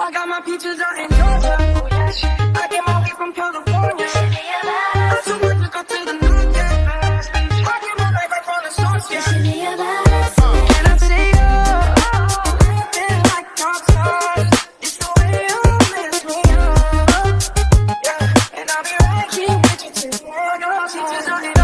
I got my peaches out in Georgia. I get my weed from California. I too much to go to the north, yeah. I get my life right from the source, yeah. And I say, oh, living like rock stars. It's the way you lift me up, yeah. And I'll be right here with you till morning. Peaches out in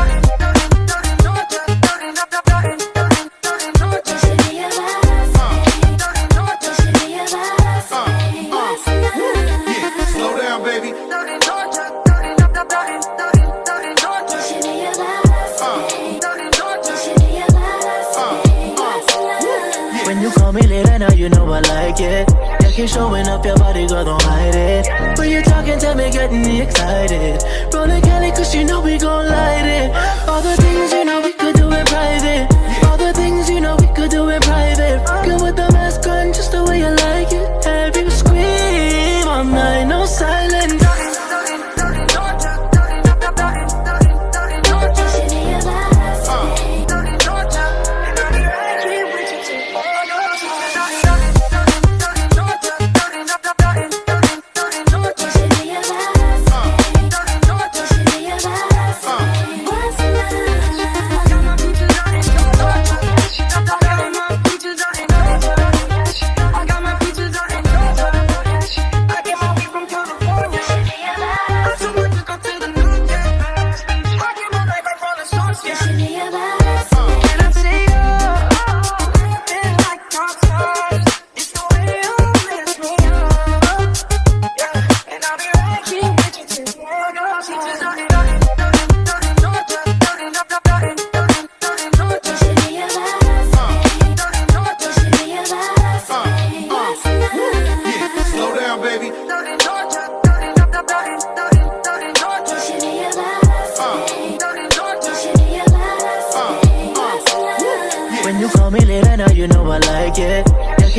you know I like it. Yeah, keep showing up your body, girl, don't hide it. When you talking to me, getting me excited. Rollin' Cali, cause you know we gon' light it. All the things you know we could do in private. All the things you know we could do in private. Rockin' with the mask on, just the way you like it. Have you scream all night, no silence.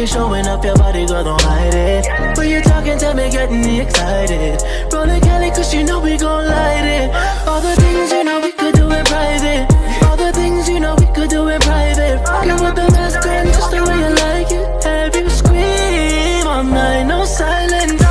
Showing up your body, girl, don't hide it. When you talking to me, getting me excited. Rollin' Cali, cause you know we gon' light it. All the things you know we could do in private. All the things you know we could do in private. Rockin' with the mask on, just the way you like it. Have you scream all night, no silence.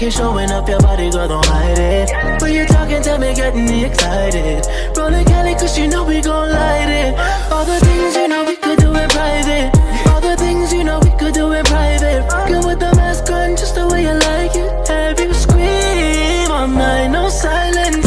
Showing up your body, girl, don't hide it. When you talking to me, getting me excited. Rollin' Cali, cause you know we gon' light it. All the things you know we could do in private. All the things you know we could do in private. Rockin' with the mask on, just the way you like it. Have you scream all night, no silence.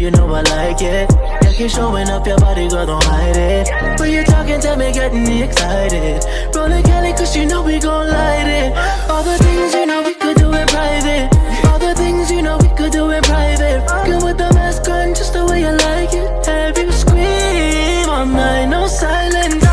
you know I like it. Yeah, keep showing up your body, girl, don't hide it. When you're talking to me, getting me excited. Rolling Kelly, cause you know we gon' light it. All the things you know we could do in private. All the things you know we could do in private. Rockin' with the mask on, just the way you like it. Have you scream all night, no silence.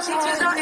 She's